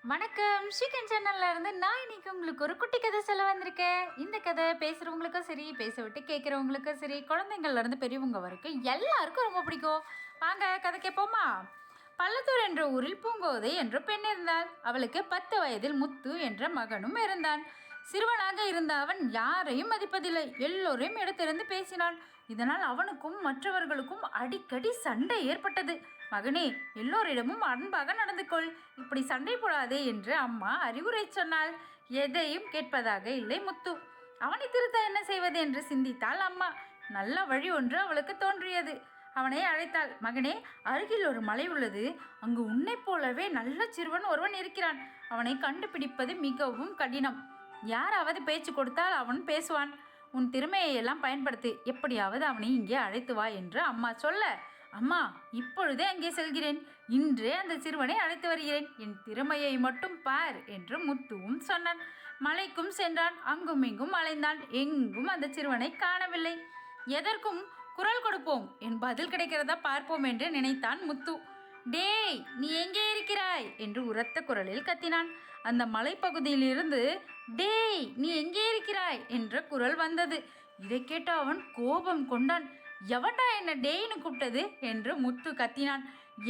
வணக்கம், ஸ்ரீகன் சேனல்ல இருந்து நான் இன்னைக்கு உங்களுக்கு ஒரு குட்டி கதை சொல்ல வந்திருக்கேன். இந்த கதை பேசுறவங்களுக்கும் சரி, பேச விட்டு கேட்குறவங்களுக்கும் சரி, குழந்தைங்கள்ல இருந்து பெரியவங்க வரைக்கும் எல்லாருக்கும் ரொம்ப பிடிக்கும். வாங்க கதை கேட்போமா? பள்ளத்தூர் என்ற ஊரில் பூங்கோதை என்ற பெண் இருந்தாள். அவளுக்கு 10 வயதில் முத்து என்ற மகனும் இருந்தான். சிறுவனாக இருந்த அவன் யாரையும் மதிப்பதில்லை. எல்லோரையும் எடுத்திருந்து பேசினான். இதனால் அவனுக்கும் மற்றவர்களுக்கும் அடிக்கடி சண்டை ஏற்பட்டது. மகனே, எல்லோரிடமும் அன்பாக நடந்து கொள், இப்படி சண்டை போடாதே என்று அம்மா அறிவுரை சொன்னாள். எதையும் கேட்பதாக இல்லை முத்து. அவனை திருத்த என்ன செய்வது என்று சிந்தித்தாள் அம்மா. நல்ல வழி ஒன்று அவளுக்கு தோன்றியது. அவனை அழைத்தாள். மகனே, அருகில் ஒரு மலை உள்ளது. அங்கு உன்னைப் போலவே நல்ல சிறுவன் ஒருவன் இருக்கிறான். அவனை கண்டுபிடிப்பது மிகவும் கடினம். யாராவது பேச்சு கொடுத்தால் அவன் பேசுவான். உன் திறமையை எல்லாம் பயன்படுத்தி எப்படியாவது அவனை இங்கே அழைத்து வா என்று அம்மா சொல்ல, அம்மா, இப்பொழுதே அங்கே செல்கிறேன். இன்றே அந்த சிறுவனை அழைத்து வருகிறேன். என் திறமையை மட்டும் பார் என்று முத்துவும் சொன்னான். மலைக்கும் சென்றான். அங்கும் இங்கும் அலைந்தான். எங்கும் அந்த சிறுவனை காணவில்லை. எதற்கும் குரல் கொடுப்போம், என் பதில் கிடைக்கிறதா பார்ப்போம் என்று நினைத்தான் முத்து. டேய், நீ எங்கே இருக்கிறாய் என்று உரத்த குரலில் கத்தினான். அந்த மலைப்பகுதியிலிருந்து டேய், நீ எங்கே இருக்கிறாய் என்ற குரல் வந்தது. இதை கேட்ட அவன் கோபம் கொண்டான். எவன்டா என்ன டேய்னு கூப்பிட்டது என்று முத்து கத்தினான்.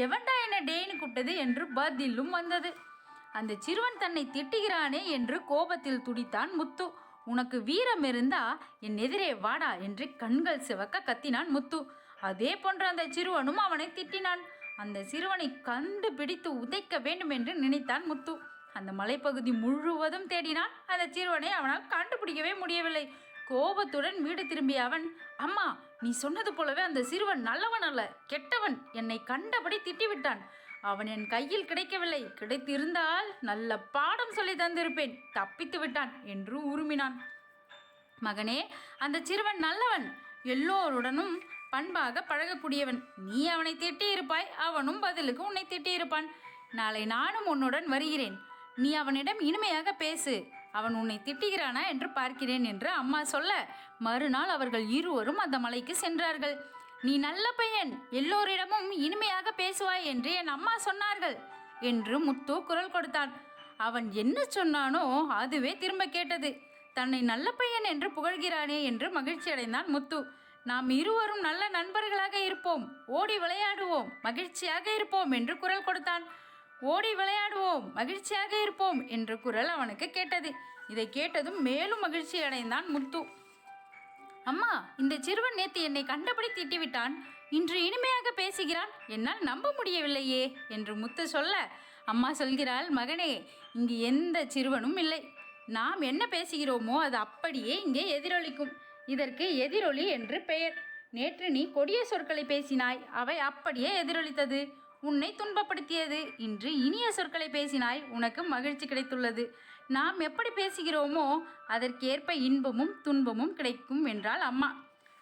எவன்டா என்ன டேய்னு கூப்பிட்டது என்று பதிலும் வந்தது. அந்த சிறுவன் தன்னை திட்டுகிறானே என்று கோபத்தில் துடித்தான் முத்து. உனக்கு வீரம் இருந்தா என் எதிரே வாடா என்று கண்கள் சிவக்க கத்தினான் முத்து. அதே போன்ற அந்த சிறுவனும் அவனை திட்டினான். அந்த சிறுவனை கண்டுபிடித்து உதைக்க வேண்டும் என்று நினைத்தான் முத்து. அந்த மலைப்பகுதி முழுவதும் தேடினான். அந்த சிறுவனை அவனால் கண்டுபிடிக்கவே முடியவில்லை. கோபத்துடன் வீடு திரும்பிய அவன், அம்மா, நீ சொன்னது போலவே அந்த சிறுவன் நல்லவன் அல்ல, கெட்டவன். என்னை கண்டபடி திட்டிவிட்டான். அவன் என் கையில் கிடைக்கவில்லை. கிடைத்திருந்தால் நல்ல பாடம் சொல்லி தந்திருப்பேன். தப்பித்து விட்டான் என்று உருமினான். மகனே, அந்த சிறுவன் நல்லவன், எல்லோருடனும் பண்பாக பழகக்கூடியவன். நீ அவனை திட்டியிருப்பாய், அவனும் பதிலுக்கு உன்னை திட்டியிருப்பான். நாளை நானும் உன்னுடன் வருகிறேன். நீ அவனிடம் இனிமையாக பேசு. அவன் உன்னை திட்டுகிறானா என்று பார்க்கிறேன் என்று அம்மா சொல்ல, மறுநாள் அவர்கள் இருவரும் அந்த மலைக்கு சென்றார்கள். நீ நல்ல பையன், எல்லோரிடமும் இனிமையாக பேசுவாய் என்று என் அம்மா சொன்னார்கள் என்று முத்து குரல் கொடுத்தான். அவன் என்ன சொன்னானோ அதுவே திரும்ப கேட்டது. தன்னை நல்ல பையன் என்று புகழ்கிறானே என்று மகிழ்ச்சி அடைந்தான் முத்து. நாம் இருவரும் நல்ல நண்பர்களாக இருப்போம், ஓடி விளையாடுவோம், மகிழ்ச்சியாக இருப்போம் என்று குரல் கொடுத்தான். ஓடி விளையாடுவோம், மகிழ்ச்சியாக இருப்போம் என்ற குரல் அவனுக்கு கேட்டது. இதை கேட்டதும் மேலும் மகிழ்ச்சி அடைந்தான் முத்து. அம்மா, இந்த சிறுவன் நேற்று என்னை கண்டபடி திட்டிவிட்டான். இன்று இனிமையாக பேசுகிறான். என்னால் நம்ப முடியவில்லையே என்று முத்து சொல்ல, அம்மா சொல்கிறாள், மகனே, இங்கு எந்த சிறுவனும் இல்லை. நாம் என்ன பேசுகிறோமோ அது அப்படியே இங்கே எதிரொலிக்கும். இதற்கு எதிரொலி என்று பெயர். நேற்று நீ கொடிய சொற்களை பேசினாய், அவை அப்படியே எதிரொலித்தது, உன்னை துன்பப்படுத்தியது. இன்று இனிய சொற்களை பேசினாய், உனக்கு மகிழ்ச்சி கிடைத்துள்ளது. நாம் எப்படி பேசுகிறோமோ அதற்கேற்ப இன்பமும் துன்பமும் கிடைக்கும் என்றாள் அம்மா.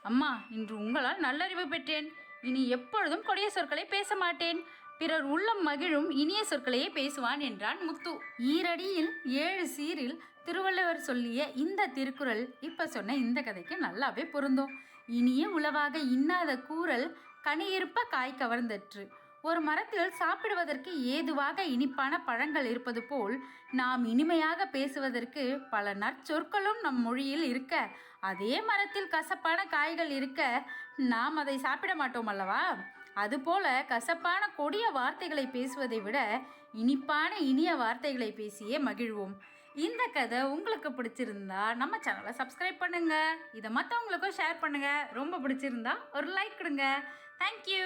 அம்மா, இன்று உங்களால் நல்லறிவு பெற்றேன். இனி எப்பொழுதும் கொடிய சொற்களை பேச மாட்டேன். பிறர் உள்ளம் மகிழும் இனிய சொற்களையே பேசுவான் என்றான் முத்து. ஈரடியில் 7 சீரில் திருவள்ளுவர் சொல்லிய இந்த திருக்குறள் இப்ப சொன்ன இந்த கதைக்கு நல்லாவே பொருந்தும். இனிய உளவாக இன்னாத கூறல் கனியிருப்ப காய் கவர்ந்தற்று. ஒரு மரத்தில் சாப்பிடுவதற்கு ஏதுவாக இனிப்பான பழங்கள் இருப்பது போல் நாம் இனிமையாக பேசுவதற்கு பல நற்சொற்களும் நம் மொழியில் இருக்க, அதே மரத்தில் கசப்பான காய்கள் இருக்க நாம் அதை சாப்பிட மாட்டோம் அல்லவா? அதுபோல கசப்பான கொடிய வார்த்தைகளை பேசுவதை விட இனிப்பான இனிய வார்த்தைகளை பேசியே மகிழ்வோம். இந்த கதை உங்களுக்கு பிடிச்சிருந்தா நம்ம சேனலை சப்ஸ்கிரைப் பண்ணுங்க. இதை மற்றவங்களுக்கும் ஷேர் பண்ணுங்க. ரொம்ப பிடிச்சிருந்தா ஒரு லைக் கொடுங்க. தேங்க்யூ.